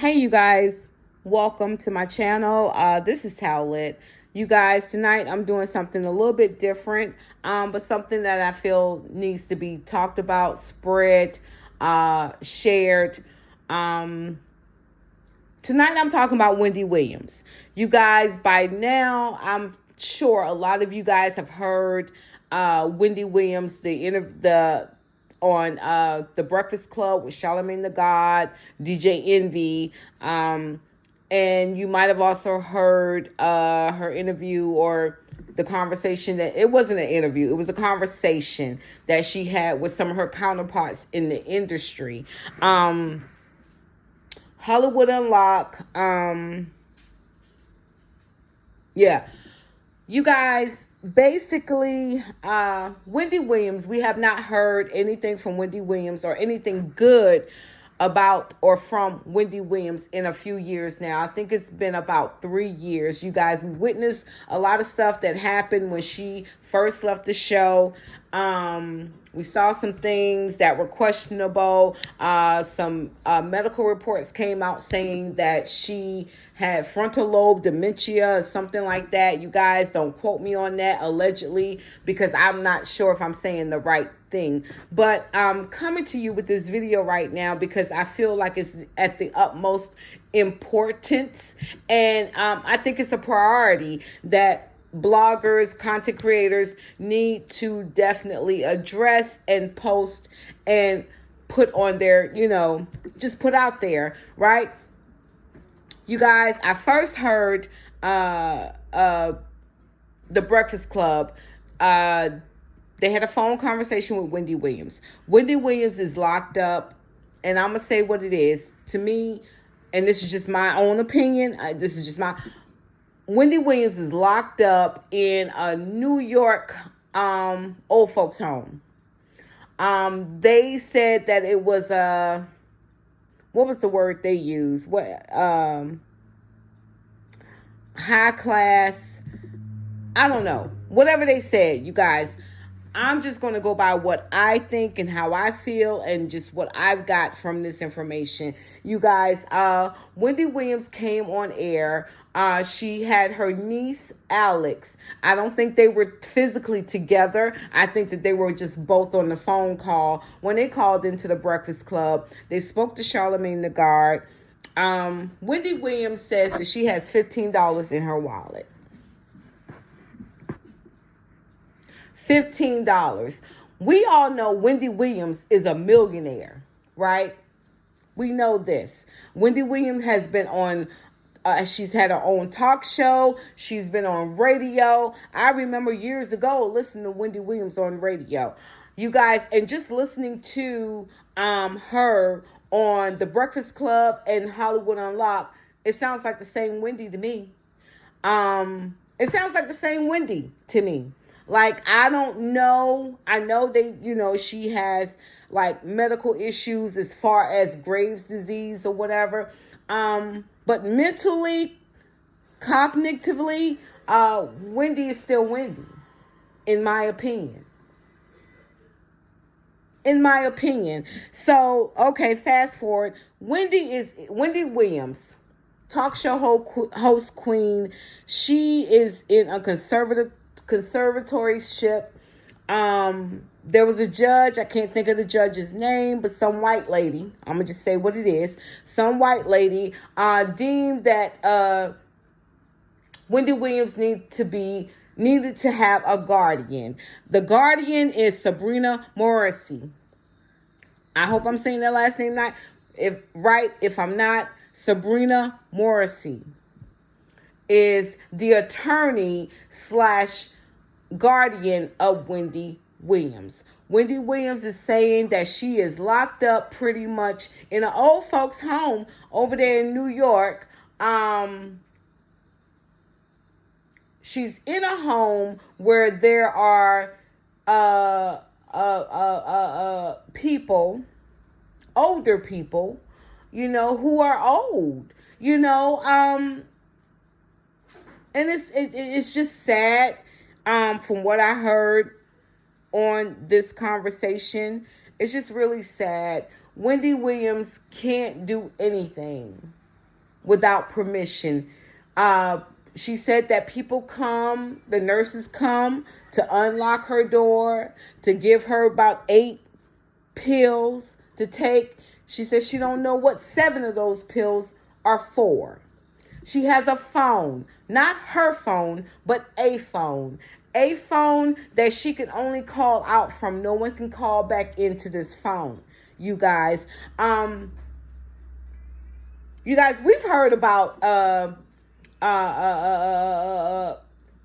Hey, you guys, welcome to my channel. This is Towlet. You guys, tonight I'm doing something a little bit different, but something that I feel needs to be talked about, spread, shared. Um, Tonight I'm talking about Wendy Williams. You guys, by now, I'm sure a lot of you guys have heard Wendy Williams, the on the Breakfast Club with Charlamagne the God, DJ Envy, and you might have also heard her interview or the conversation that it wasn't an interview, it was a conversation that she had with some of her counterparts in the industry. Hollywood Unlock. Yeah. You guys, basically, Wendy Williams, we have not heard anything from Wendy Williams or anything good about or from Wendy Williams in a few years now. I think it's been about 3 years. You guys, we witnessed a lot of stuff that happened when she first left the show. We saw some things that were questionable. Some medical reports came out saying that she had frontal lobe dementia or something like that. You guys, don't quote me on that, allegedly, because I'm not sure if I'm saying the right thing. But I'm coming to you with this video right now because I feel like it's at the utmost importance. And I think it's a priority that bloggers, content creators need to definitely address and post and put on their, just put out there, right? You guys, I first heard the Breakfast Club. They had a phone conversation with Wendy Williams. Wendy Williams is locked up, and I'm going to say what it is. To me, and this is just my own opinion, Wendy Williams is locked up in a New York old folks home. They said that it was what was the word they used? High class. I don't know. Whatever they said, you guys. I'm just going to go by what I think and how I feel and just what I've got from this information. You guys, Wendy Williams came on air. She had her niece, Alex. I don't think they were physically together. I think that they were just both on the phone call. When they called into the Breakfast Club, they spoke to Charlamagne the God. Wendy Williams says that she has $15 in her wallet. $15. We all know Wendy Williams is a millionaire, right? We know this. Wendy Williams has been on, she's had her own talk show. She's been on radio. I remember years ago listening to Wendy Williams on radio. You guys, and just listening to her on The Breakfast Club and Hollywood Unlocked, it sounds like the same Wendy to me. It sounds like the same Wendy to me. Like, I don't know. I know she has like medical issues as far as Graves' disease or whatever. But mentally, cognitively, Wendy is still Wendy, in my opinion. So, okay, fast forward. Wendy Williams, talk show host queen. She is in a conservatorship. There was a judge, I can't think of the judge's name, but some white lady, I'm gonna just say what it is, some white lady deemed that Wendy Williams needed to have a guardian. The guardian is Sabrina Morrissey. I hope I'm saying that last name right. If I'm not, Sabrina Morrissey is the attorney / guardian of Wendy Williams. Wendy Williams is saying that she is locked up pretty much in an old folks home over there in New York. She's in a home where there are people, older people, who are old, and it's just sad. From what I heard on this conversation, it's just really sad. Wendy Williams can't do anything. without permission. Uh, she said that the nurses come to unlock her door, to give her about 8 pills to take. She says she don't know what 7 of those pills are for. She has a phone, not her phone, but a phone. A phone that she can only call out from. No one can call back into this phone. You guys, we've heard about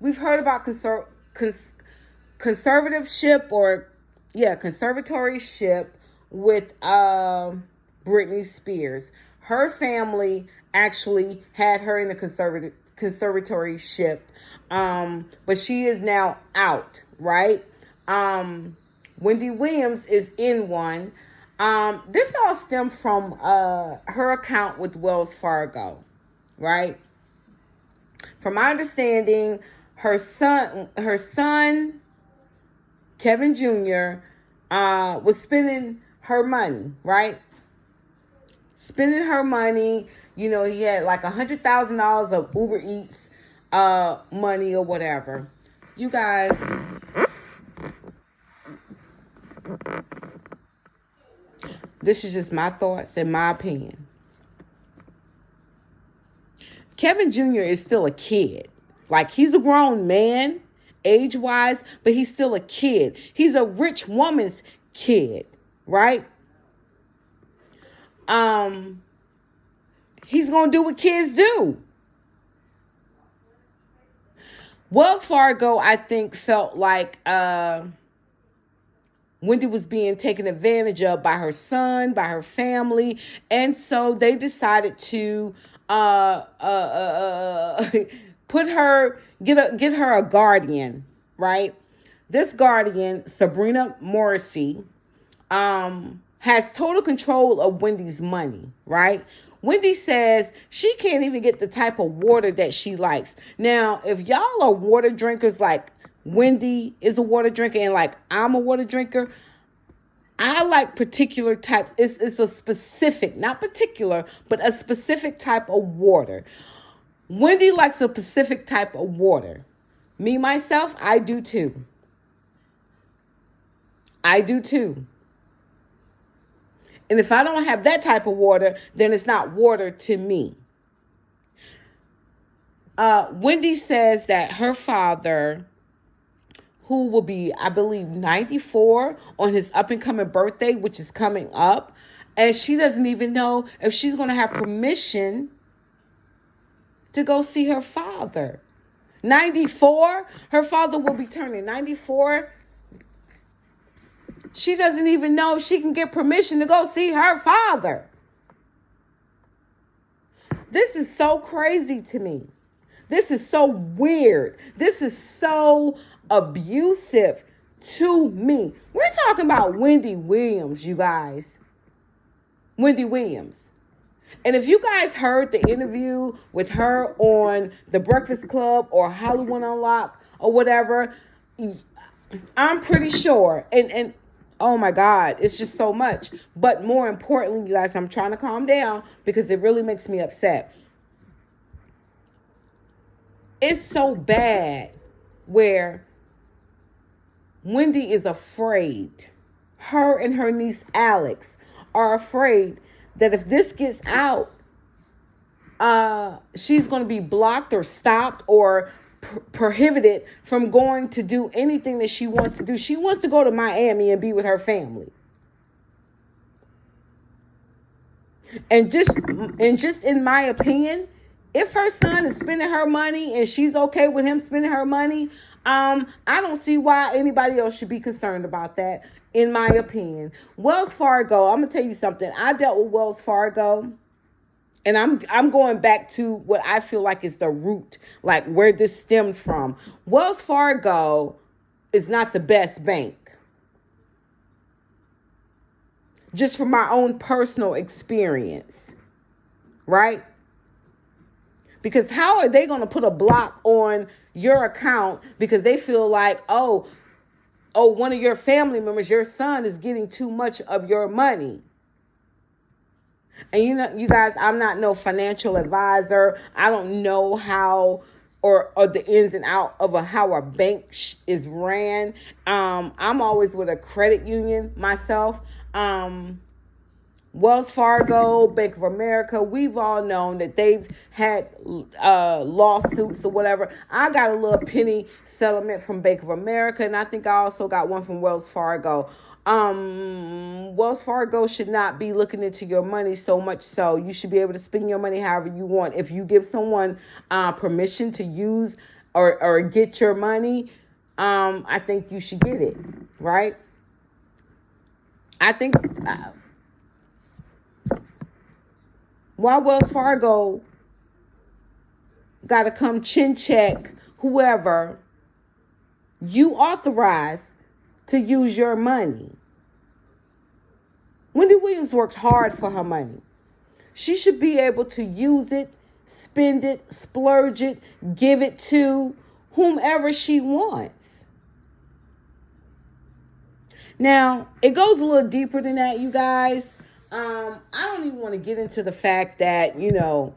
we've heard about conservatorship with Britney Spears. Her family actually had her in a conservatorship, but she is now out, right? Wendy Williams is in one. This all stemmed from her account with Wells Fargo, right? From my understanding, her son, Kevin Jr., was spending her money, right? Spending her money. You know, he had like $100,000 of Uber Eats money or whatever. You guys, this is just my thoughts and my opinion. Kevin Jr. is still a kid. Like, he's a grown man, age-wise, but he's still a kid. He's a rich woman's kid, right? He's going to do what kids do. Wells Fargo, I think, felt like Wendy was being taken advantage of by her son, by her family, and so they decided to get her a guardian, right? This guardian, Sabrina Morrissey, has total control of Wendy's money, right? Wendy says she can't even get the type of water that she likes. Now, if y'all are water drinkers, like Wendy is a water drinker and like I'm a water drinker, I like particular types. It's a specific, not particular, but a specific type of water. Wendy likes a specific type of water. Me, myself, I do too. I do too. And if I don't have that type of water, then it's not water to me. Wendy says that her father, who will be, I believe, 94 on his up-and-coming birthday, which is coming up, and she doesn't even know if she's going to have permission to go see her father. 94? Her father will be turning 94. She doesn't even know if she can get permission to go see her father. This is so crazy to me. This is so weird. This is so abusive to me. We're talking about Wendy Williams, you guys. Wendy Williams. And if you guys heard the interview with her on The Breakfast Club or Hollywood Unlocked or whatever, I'm pretty sure. And oh my God, it's just so much. But more importantly, you guys, I'm trying to calm down because it really makes me upset. It's so bad where Wendy is afraid. Her and her niece Alex are afraid that if this gets out, she's going to be blocked or stopped or prohibited from going to do anything that she wants to do. She wants to go to Miami and be with her family. And just in my opinion, if her son is spending her money and she's okay with him spending her money, I don't see why anybody else should be concerned about that, in my opinion. Wells Fargo, I'm going to tell you something. I dealt with Wells Fargo, and I'm going back to what I feel like is the root, like where this stemmed from. Wells Fargo is not the best bank. Just from my own personal experience, right? Because how are they going to put a block on your account because they feel like, oh, one of your family members, your son, is getting too much of your money? And you guys, I'm not no financial advisor. I don't know how or the ins and out of how a bank is ran. I'm always with a credit union myself. Wells Fargo, Bank of America, we've all known that they've had lawsuits or whatever. I got a little penny settlement from Bank of America, and I think I also got one from Wells Fargo. Wells Fargo should not be looking into your money so much so. You should be able to spend your money however you want. If you give someone permission to use or get your money, I think you should get it, right? I think... why Wells Fargo got to come chin check whoever you authorize to use your money? Wendy Williams worked hard for her money. She should be able to use it, spend it, splurge it, give it to whomever she wants. Now, it goes a little deeper than that, you guys. I don't even want to get into the fact that, in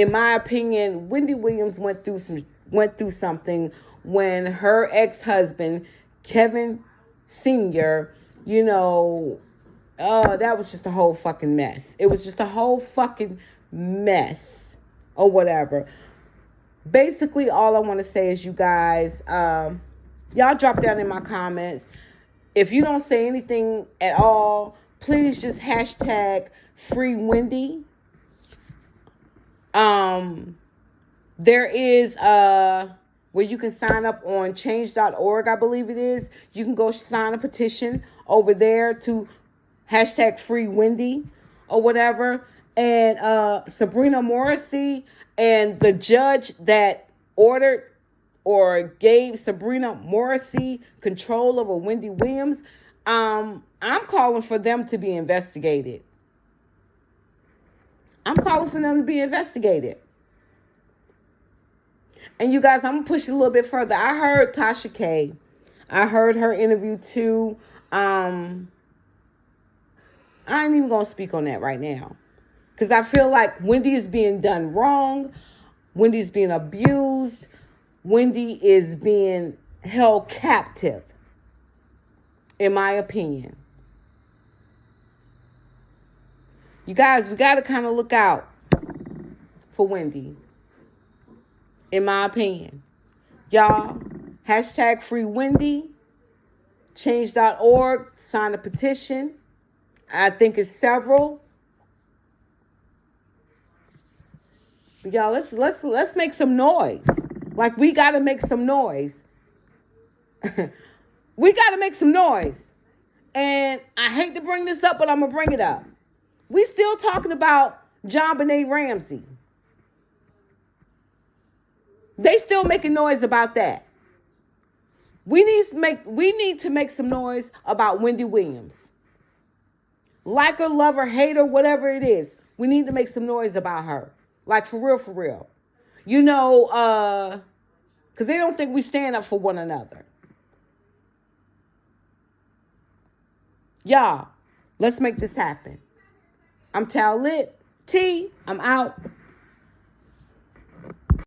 my opinion, Wendy Williams went through something when her ex-husband, Kevin Sr., that was just a whole fucking mess. It was just a whole fucking mess or whatever. Basically, all I want to say is, you guys, y'all drop down in my comments. If you don't say anything at all, please just hashtag free Wendy. There is where you can sign up on change.org, I believe it is. You can go sign a petition over there to hashtag free Wendy or whatever. And Sabrina Morrissey and the judge that ordered or gave Sabrina Morrissey control over Wendy Williams, I'm calling for them to be investigated. I'm calling for them to be investigated. And you guys, I'm going to push it a little bit further. I heard Tasha K. I heard her interview too. I ain't even going to speak on that right now. Because I feel like Wendy is being done wrong. Wendy's being abused. Wendy is being held captive, in my opinion. You guys, we got to kind of look out for Wendy, in my opinion. Y'all, hashtag free Wendy, change.org, sign a petition. I think it's several. Y'all, let's make some noise. Like, we got to make some noise. We got to make some noise. And I hate to bring this up, but I'm going to bring it up. We still talking about JonBenet Ramsey. They still making noise about that. We need to make some noise about Wendy Williams. Like her, love her, hate her, whatever it is. We need to make some noise about her. Like, for real, for real. Because they don't think we stand up for one another. Y'all, let's make this happen. I'm Tal Lit. T, I'm out.